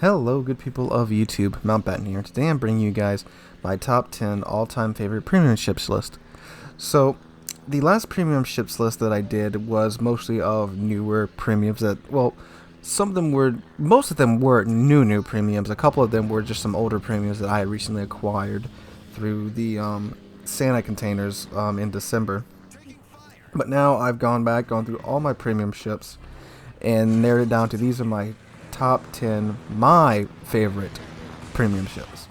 Hello, good people of YouTube. Mountbatten here. Today I'm bringing you guys my top 10 all-time favorite premium ships list. So, the last premium ships list that I did was mostly of newer premiums that, well, most of them were new premiums. A couple of them were just some older premiums that I had recently acquired through the Santa containers in December. But now I've gone through all my premium ships, and narrowed it down to these are my top 10 my favorite premium ships.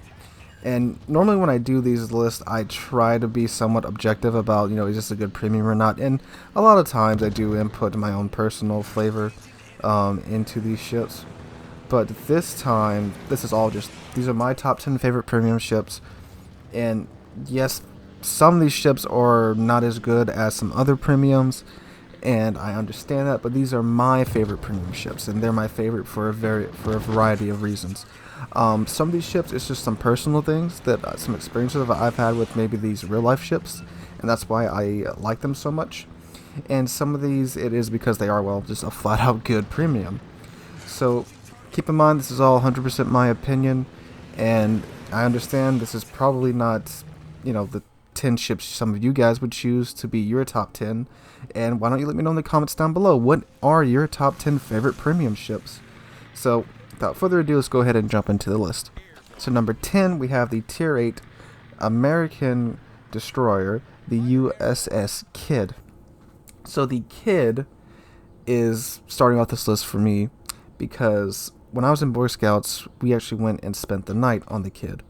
And normally when I do these lists, I try to be somewhat objective about, is this a good premium or not. And a lot of times I do input my own personal flavor into these ships. But this time, these are my top 10 favorite premium ships. And yes, some of these ships are not as good as some other premiums, and I understand that, but these are my favorite premium ships, and they're my favorite for a variety of reasons. Some of these ships, it's just some personal things that some experiences that I've had with maybe these real life ships, and that's why I like them so much. And some of these, it is because they are, well, just a flat out good premium. So keep in mind, this is all 100% my opinion, and I understand this is probably not, the 10 ships some of you guys would choose to be your top 10. And why don't you let me know in the comments down below, what are your top 10 favorite premium ships? So without further ado, let's go ahead and jump into the list. So number 10, we have the Tier 8 American destroyer, the USS Kidd. So the Kidd is starting off this list for me because when I was in Boy Scouts, we actually went and spent the night on the Kidd.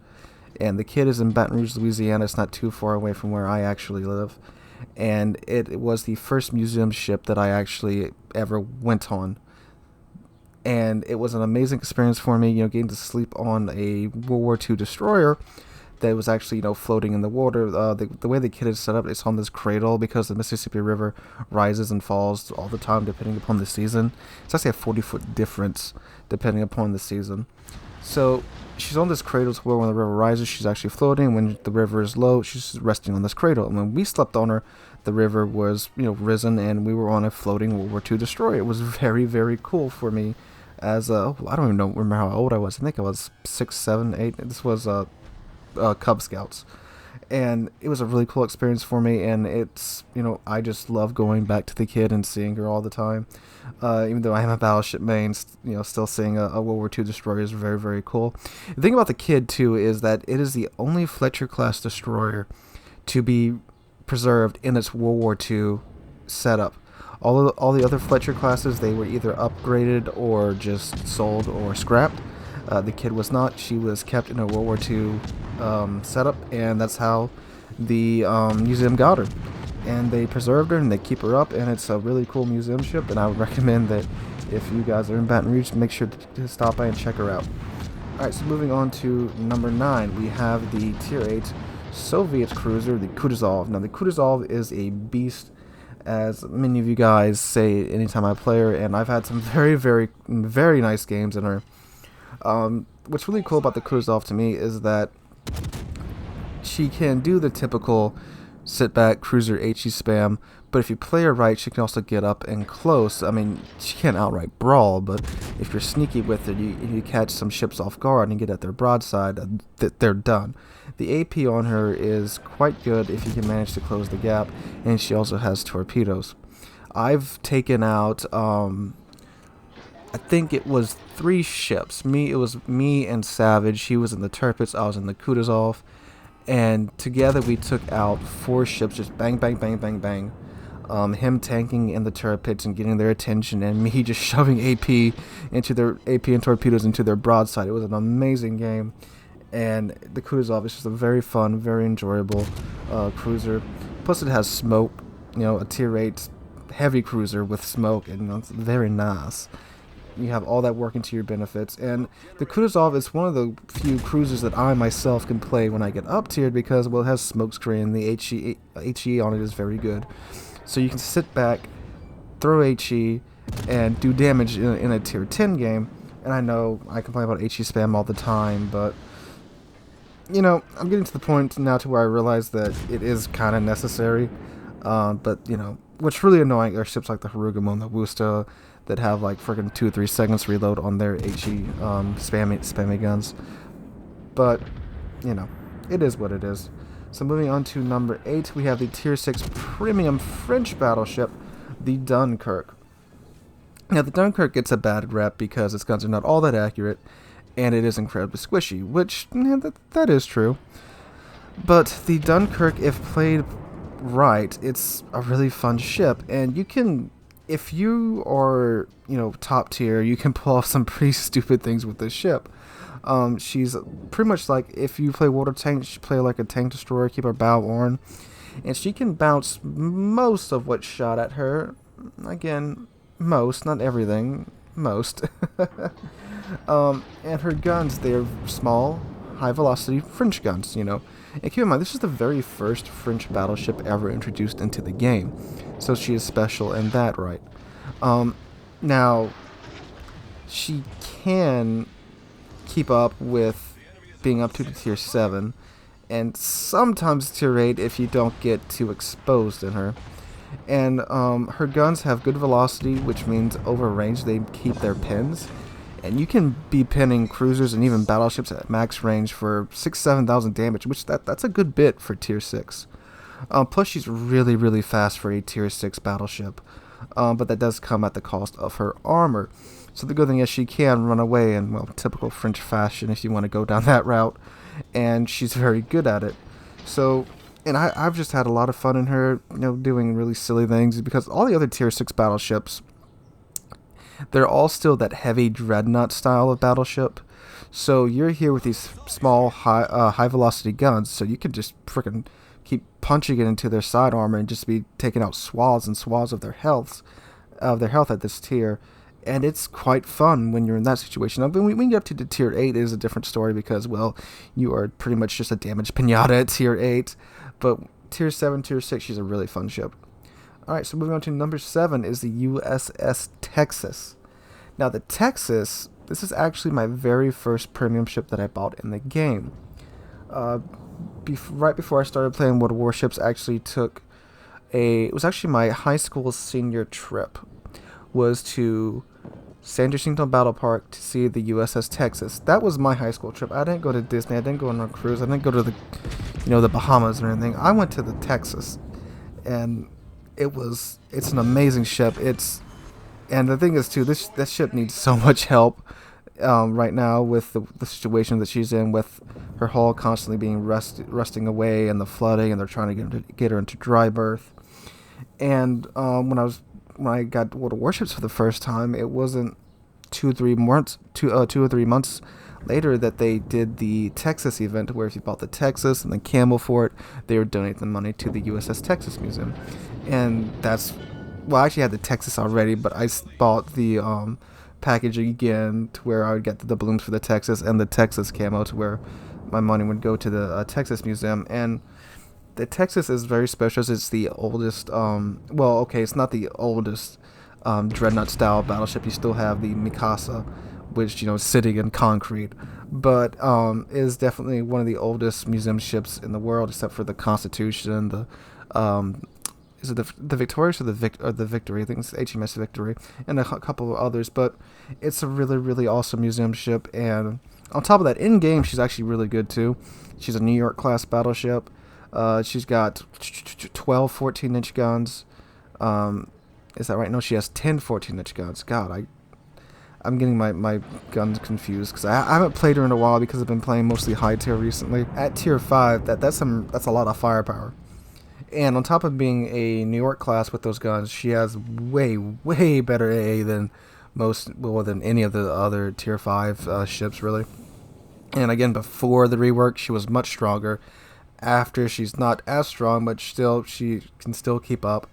And the Kidd is in Baton Rouge, Louisiana. It's not too far away from where I actually live. And it was the first museum ship that I actually ever went on. And it was an amazing experience for me, getting to sleep on a World War II destroyer that was actually, floating in the water. The way the Kidd is set up, it's on this cradle because the Mississippi River rises and falls all the time depending upon the season. It's actually a 40-foot difference depending upon the season. So she's on this cradle to where when the river rises, she's actually floating. When the river is low, she's resting on this cradle. And when we slept on her, the river was, risen, and we were on a floating World War II destroyer. It was very, very cool for me as I don't even remember how old I was. I think I was 6, 7, 8. This was Cub Scouts. And it was a really cool experience for me, and it's, I just love going back to the Kidd and seeing her all the time. Even though I am a battleship main, still seeing a World War II destroyer is very, very cool. The thing about the Kidd, too, is that it is the only Fletcher-class destroyer to be preserved in its World War II setup. All the other Fletcher classes, they were either upgraded or just sold or scrapped. The Kidd was not. She was kept in a World War II setup, and that's how the museum got her. And they preserved her, and they keep her up, and it's a really cool museum ship, and I would recommend that if you guys are in Baton Rouge, make sure to stop by and check her out. Alright, so moving on to number 9, we have the Tier 8 Soviet cruiser, the Kutuzov. Now, the Kutuzov is a beast, as many of you guys say anytime I play her, and I've had some very, very, very nice games in her. What's really cool about the Kutuzov to me is that she can do the typical sit back cruiser HE spam, but if you play her right, she can also get up and close. I mean, she can't outright brawl, but if you're sneaky with it, you catch some ships off guard and get at their broadside, they're done. The AP on her is quite good if you can manage to close the gap, and she also has torpedoes. I've taken out, I think it was 3 ships. It was me and Savage. He was in the Tirpitz, I was in the Kutuzov. And together we took out 4 ships, just bang, bang, bang, bang, bang. Him tanking in the Tirpitz and getting their attention, and me just shoving AP and torpedoes into their broadside. It was an amazing game, and the Kutuzov is just a very fun, very enjoyable cruiser. Plus, it has smoke. A Tier 8 heavy cruiser with smoke, and it's very nice. You have all that working to your benefits, and the Kutuzov is one of the few cruisers that I myself can play when I get up tiered because, well, it has smokescreen, and the HE on it is very good. So you can sit back, throw HE, and do damage in a Tier 10 game. And I know I complain about HE spam all the time, but I'm getting to the point now to where I realize that it is kind of necessary. But what's really annoying are ships like the Harugumo and the Wusta that have like freaking 2 or 3 seconds reload on their HE spammy guns. But, you know, it is what it is. So moving on to number 8, we have the Tier 6 premium French battleship, the Dunkirk. Now, the Dunkirk gets a bad rep because its guns are not all that accurate, and it is incredibly squishy, which, yeah, that is true. But the Dunkirk, if played right, it's a really fun ship, and you can, if you are, you know, top tier, you can pull off some pretty stupid things with this ship. She's pretty much like, if you play water tanks, you play like a tank destroyer, keep her bow on, and she can bounce most of what's shot at her. Again, most, not everything, most. And her guns, they're small, high velocity French guns, you know. And keep in mind, this is the very first French battleship ever introduced into the game, so she is special in that right. Now, she can keep up with being up to the Tier 7, and sometimes Tier 8 if you don't get too exposed in her. And her guns have good velocity, which means over range they keep their pins. And you can be pinning cruisers and even battleships at max range for 6,000-7,000 damage, which that's a good bit for Tier 6. Plus she's really, really fast for a Tier 6 battleship. But that does come at the cost of her armor. So the good thing is she can run away in, well, typical French fashion if you want to go down that route. And she's very good at it. So, and I've just had a lot of fun in her, you know, doing really silly things, because all the other Tier 6 battleships, they're all still that heavy dreadnought style of battleship. So you're here with these small, high velocity guns, so you can just freaking keep punching it into their side armor and just be taking out swaths and swaths of their health at this tier. And it's quite fun when you're in that situation. But when you get up to the Tier 8, it is a different story because, well, you are pretty much just a damaged pinata at Tier 8. But Tier 7, Tier 6, she's a really fun ship. Alright, so moving on to number 7 is the USS Texas. Now, the Texas, this is actually my very first premium ship that I bought in the game. Right before I started playing World Warships, I actually it was actually my high school senior trip, was to San Jacinto Battle Park to see the USS Texas. That was my high school trip. I didn't go to Disney. I didn't go on a cruise. I didn't go to the Bahamas or anything. I went to the Texas, and it's an amazing ship. And the thing is too, this ship needs so much help right now with the situation that she's in, with her hull constantly being rusting away and the flooding, and they're trying to get her into dry berth. And when I got World of Warships for the first time, it wasn't 2 or 3 months later that they did the Texas event, where if you bought the Texas and the camel for it, they would donate the money to the USS Texas Museum. And I actually had the Texas already, but I bought the package again to where I would get the balloons for the Texas and the Texas camo, to where my money would go to the Texas Museum. And the Texas is very special, as it's the oldest, it's not the oldest dreadnought style battleship. You still have the Mikasa, which, is sitting in concrete, but is definitely one of the oldest museum ships in the world, except for the Constitution, is it the Victorious or the Victory? I think it's HMS Victory, and a couple of others. But it's a really, really awesome museum ship. And on top of that, in game, she's actually really good too. She's a New York class battleship. She's got 12 14-inch guns. Is that right? No, she has 10 14-inch guns. God, I'm getting my guns confused, because I haven't played her in a while, because I've been playing mostly high tier recently. At Tier 5, that's a lot of firepower. And on top of being a New York class with those guns, she has way, way better AA than than any of the other Tier 5 ships, really. And again, before the rework, she was much stronger. After, she's not as strong, but still, she can still keep up.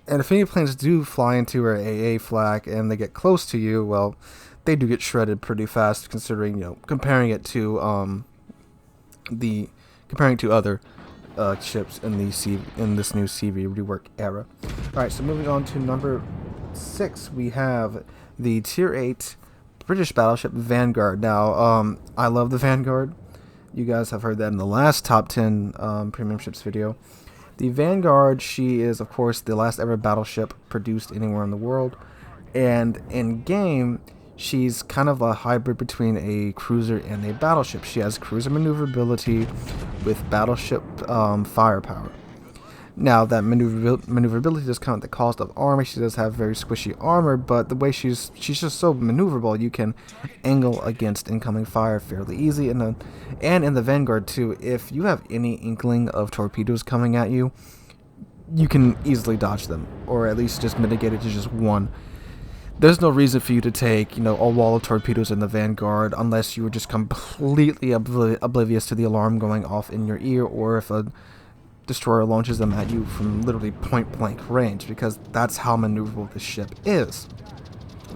And if any planes do fly into her AA flak and they get close to you, well, they do get shredded pretty fast, considering, comparing it to other ships in this new CV rework era. Alright, so moving on to number 6, we have the Tier 8 British battleship Vanguard. Now, I love the Vanguard. You guys have heard that in the last top 10 premium ships video. The Vanguard, she is, of course, the last ever battleship produced anywhere in the world. And in game, she's kind of a hybrid between a cruiser and a battleship. She has cruiser maneuverability with battleship firepower. Now, that maneuverability does come at the cost of armor. She does have very squishy armor, but the way she's just so maneuverable, you can angle against incoming fire fairly easy. And in the Vanguard too, if you have any inkling of torpedoes coming at you, you can easily dodge them, or at least just mitigate it to just one. There's no reason for you to take, a wall of torpedoes in the Vanguard unless you were just completely oblivious to the alarm going off in your ear, or if a destroyer launches them at you from literally point-blank range, because that's how maneuverable this ship is.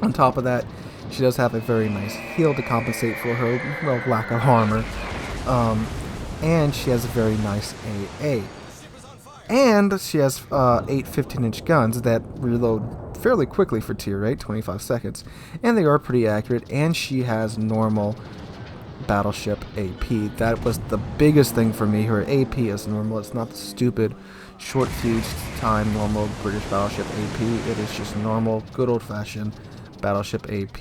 On top of that, she does have a very nice heel to compensate for her, lack of armor. And she has a very nice AA. And she has 8 15-inch guns that reload fairly quickly for tier 8, 25 seconds. And they are pretty accurate, and she has normal battleship AP. That was the biggest thing for me. Her AP is normal. It's not the stupid short fuse time normal British battleship AP. It is just normal, good old-fashioned battleship AP.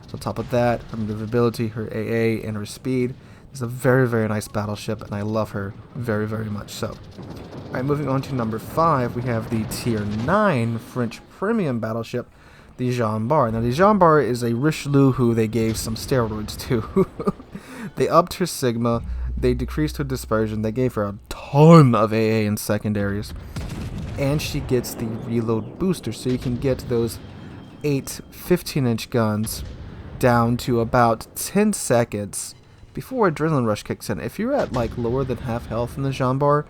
So on top of that, her maneuverability, her AA, and her speed is a very, very nice battleship, and I love her very, very much so. Alright, moving on to number 5, we have the tier 9 French premium battleship, the Jean Bart. Now, the Jean Bart is a Richelieu who they gave some steroids to. They upped her Sigma, they decreased her dispersion, they gave her a ton of AA and secondaries, and she gets the reload booster, so you can get those 8 15-inch guns down to about 10 seconds before adrenaline rush kicks in. If you're at like lower than half health in the Jean Bart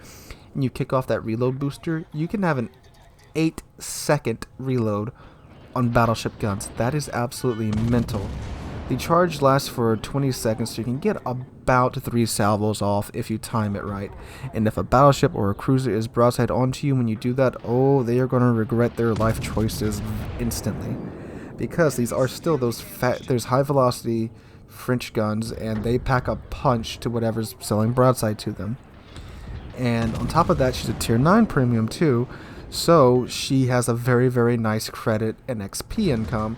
and you kick off that reload booster, you can have an 8-second reload on battleship guns. That is absolutely mental. The charge lasts for 20 seconds, so you can get about 3 salvos off if you time it right. And if a battleship or a cruiser is broadside onto you when you do that, oh, they are going to regret their life choices instantly. Because these are still those high velocity French guns, and they pack a punch to whatever's selling broadside to them. And on top of that, she's a tier 9 premium too, so she has a very, very nice credit and XP income.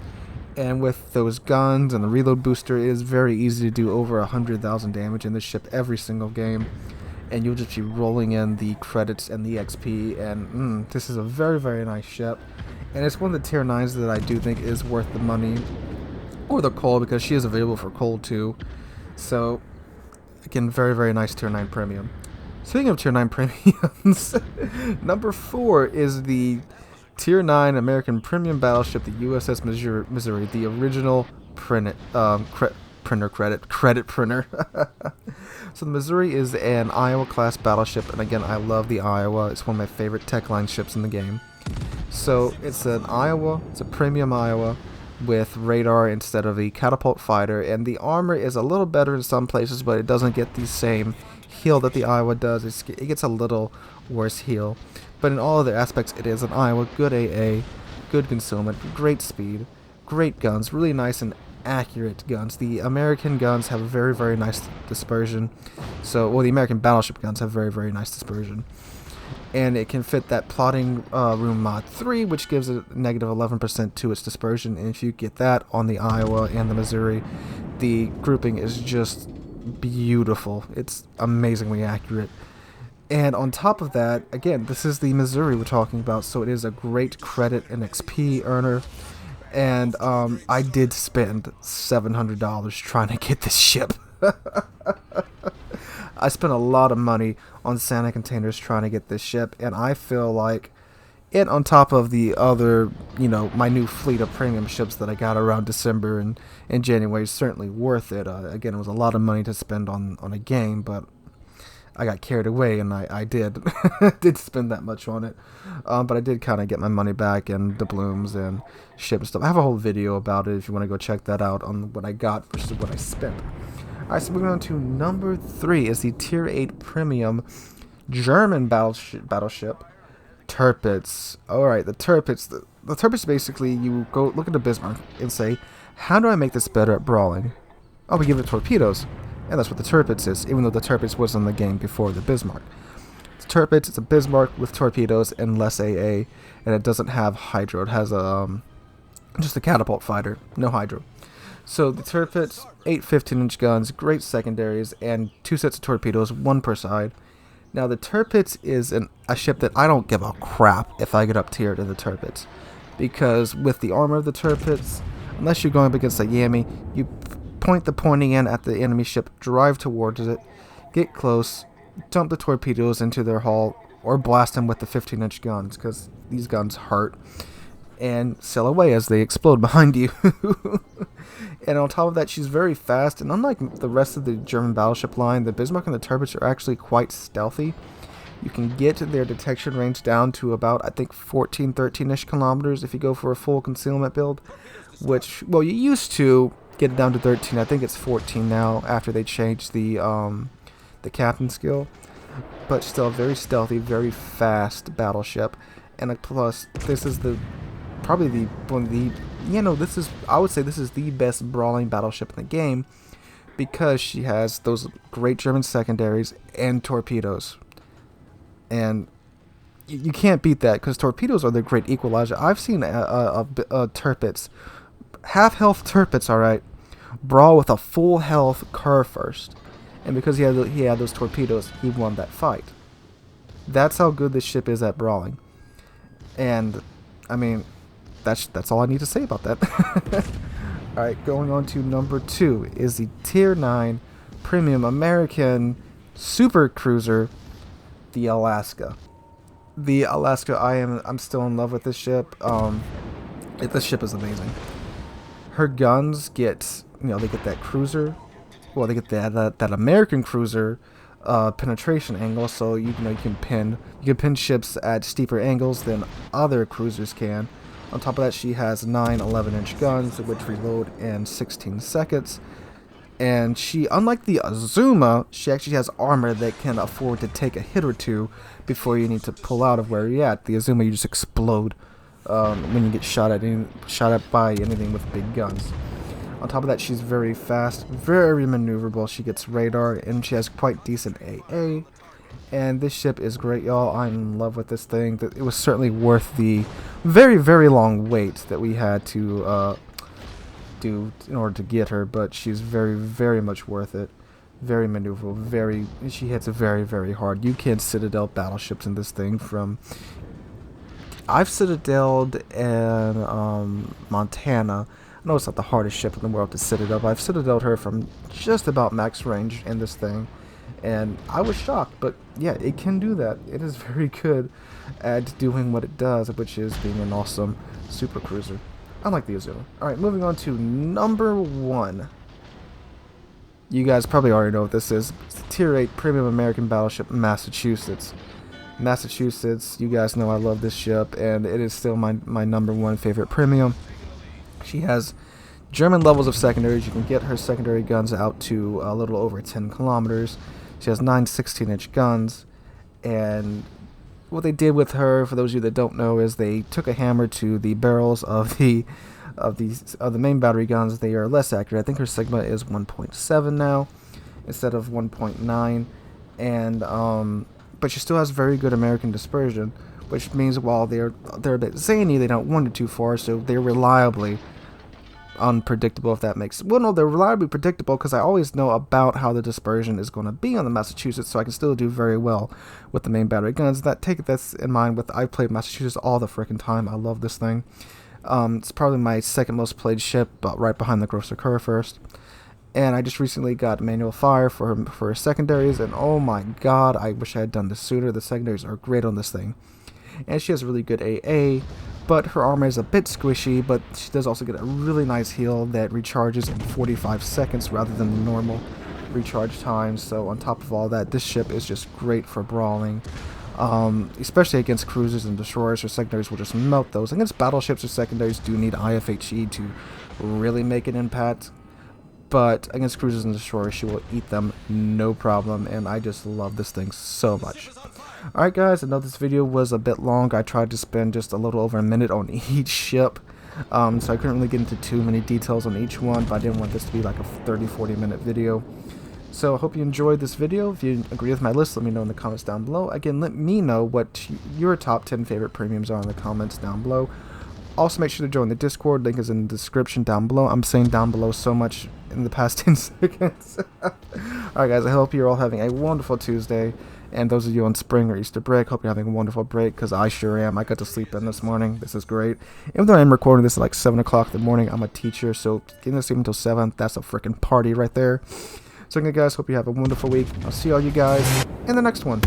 And with those guns and the reload booster, it is very easy to do over 100,000 damage in this ship every single game. And you'll just be rolling in the credits and the XP, and this is a very, very nice ship. And it's one of the tier 9s that I do think is worth the money or the coal, because she is available for coal too. So, again, very, very nice tier 9 premium. Speaking of tier 9 premiums, number 4 is the tier 9 American premium battleship, the USS Missouri, the original credit printer. So the Missouri is an Iowa class battleship, and again, I love the Iowa. It's one of my favorite tech line ships in the game. So it's an Iowa, it's a premium Iowa with radar instead of a catapult fighter, and the armor is a little better in some places, but it doesn't get the same heal that the Iowa does. It gets a little worse heal, but in all other aspects, it is an Iowa. Good AA, good concealment, great speed, great guns, really nice and accurate guns. The American guns have a very, very nice dispersion. So, well, the American battleship guns have very, very nice dispersion. And it can fit that plotting room mod 3, which gives it negative 11% to its dispersion. And if you get that on the Iowa and the Missouri, the grouping is just beautiful. It's amazingly accurate. And on top of that, again, this is the Missouri we're talking about, so it is a great credit and XP earner. And I did spend $700 trying to get this ship. I spent a lot of money on Santa containers trying to get this ship, and I feel like it, on top of the other, my new fleet of premium ships that I got around December and January, is certainly worth it. Again, it was a lot of money to spend on a game, but I got carried away, and I did did spend that much on it. But I did kind of get my money back and doubloons and ship and stuff. I have a whole video about it if you want to go check that out on what I got versus what I spent. Alright, so moving on to number 3 is the Tier 8 Premium German battleship, Tirpitz. Alright, the Tirpitz. The Tirpitz, basically, you go look at the Bismarck and say, how do I make this better at brawling? Oh, we give it torpedoes. And that's what the Tirpitz is, even though the Tirpitz was in the game before the Bismarck. It's Tirpitz, it's a Bismarck with torpedoes and less AA, and it doesn't have hydro. It has a just a catapult fighter, no hydro. So the Tirpitz, 8 15-inch guns, great secondaries, and 2 sets of torpedoes, 1 per side. Now the Tirpitz is a ship that I don't give a crap if I get up tier to the Tirpitz, because with the armor of the Tirpitz, unless you're going up against a Yami, you point the pointing end at the enemy ship, drive towards it, get close, dump the torpedoes into their hull, or blast them with the 15-inch guns, because these guns hurt, and sail away as they explode behind you. And on top of that, she's very fast, and unlike the rest of the German battleship line, the Bismarck and the Tirpitz are actually quite stealthy. You can get their detection range down to about, I think, 14, 13-ish kilometers if you go for a full concealment build, which, well, you used to get it down to 13. I think it's 14 now after they changed the captain skill, but still very stealthy, very fast battleship. And plus, this is probably one of the, I would say this is the best brawling battleship in the game, because she has those great German secondaries and torpedoes. And you can't beat that, because torpedoes are the great equalizer. I've seen a Tirpitz, half health Tirpitz, alright, brawl with a full health Kerr first. And because he had those torpedoes, he won that fight. That's how good this ship is at brawling. And, I mean, that's all I need to say about that. Alright, going on to number 2 is the Tier 9 Premium American Super Cruiser, the Alaska. The Alaska, I'm still in love with this ship. This ship is amazing. Her guns get, they get that cruiser. Well, they get that American cruiser penetration angle, so you can pin ships at steeper angles than other cruisers can. On top of that, she has 9 11-inch guns, which reload in 16 seconds. And she, unlike the Azuma, she actually has armor that can afford to take a hit or two before you need to pull out of where you're at. The Azuma, you just explode when you get shot at by anything with big guns. On top of that, she's very fast, very maneuverable. She gets radar, and she has quite decent AA. And this ship is great, y'all. I'm in love with this thing. It was certainly worth the very, very long wait that we had to do in order to get her. But she's very, very much worth it. Very maneuverable. She hits very, very hard. You can Citadel battleships in this thing from... I've Citadeled in Montana. I know it's not the hardest ship in the world to Citadel, but I've Citadeled her from just about max range in this thing. And I was shocked, but yeah, it can do that. It is very good at doing what it does, which is being an awesome super cruiser. Unlike the Azuma. Alright, moving on to number 1. You guys probably already know what this is. It's the Tier 8 Premium American Battleship, Massachusetts. Massachusetts, you guys know I love this ship, and it is still my number 1 favorite premium. She has German levels of secondaries. You can get her secondary guns out to a little over 10 kilometers. She has 9 16-inch guns, and what they did with her, for those of you that don't know, is they took a hammer to the barrels of the main battery guns. They are less accurate. I think her Sigma is 1.7 now instead of 1.9, and but she still has very good American dispersion, which means while they're a bit zany, they don't wander too far, so they're reliably unpredictable, if that makes... Well, no, they're reliably predictable because I always know about how the dispersion is going to be on the Massachusetts, so I can still do very well with the main battery guns. That's in mind with... I played Massachusetts all the freaking time. I love this thing. It's probably my second most played ship, but right behind the Grosser Kerr first. And I just recently got manual fire for her secondaries, and oh my god, I wish I had done this sooner. The secondaries are great on this thing. And she has really good AA, but her armor is a bit squishy, but she does also get a really nice heal that recharges in 45 seconds rather than the normal recharge time. So on top of all that, this ship is just great for brawling, especially against cruisers and destroyers. Her secondaries will just melt those. Against battleships, her secondaries do need IFHE to really make an impact, but against cruisers and destroyers, she will eat them no problem, and I just love this thing so much. Alright guys, I know this video was a bit long. I tried to spend just a little over a minute on each ship, so I couldn't really get into too many details on each one, but I didn't want this to be like a 30-40 minute video. So I hope you enjoyed this video. If you agree with my list, let me know in the comments down below. Again, let me know what your top 10 favorite premiums are in the comments down below. Also, make sure to join the Discord. Link is in the description down below. I'm saying down below so much in the past 10 seconds. Alright guys, I hope you're all having a wonderful Tuesday. And those of you on spring or Easter break, hope you're having a wonderful break, because I sure am. I got to sleep in this morning. This is great. Even though I'm recording this at like 7 o'clock in the morning, I'm a teacher, so getting to sleep until 7, that's a freaking party right there. So again guys, hope you have a wonderful week. I'll see all you guys in the next one.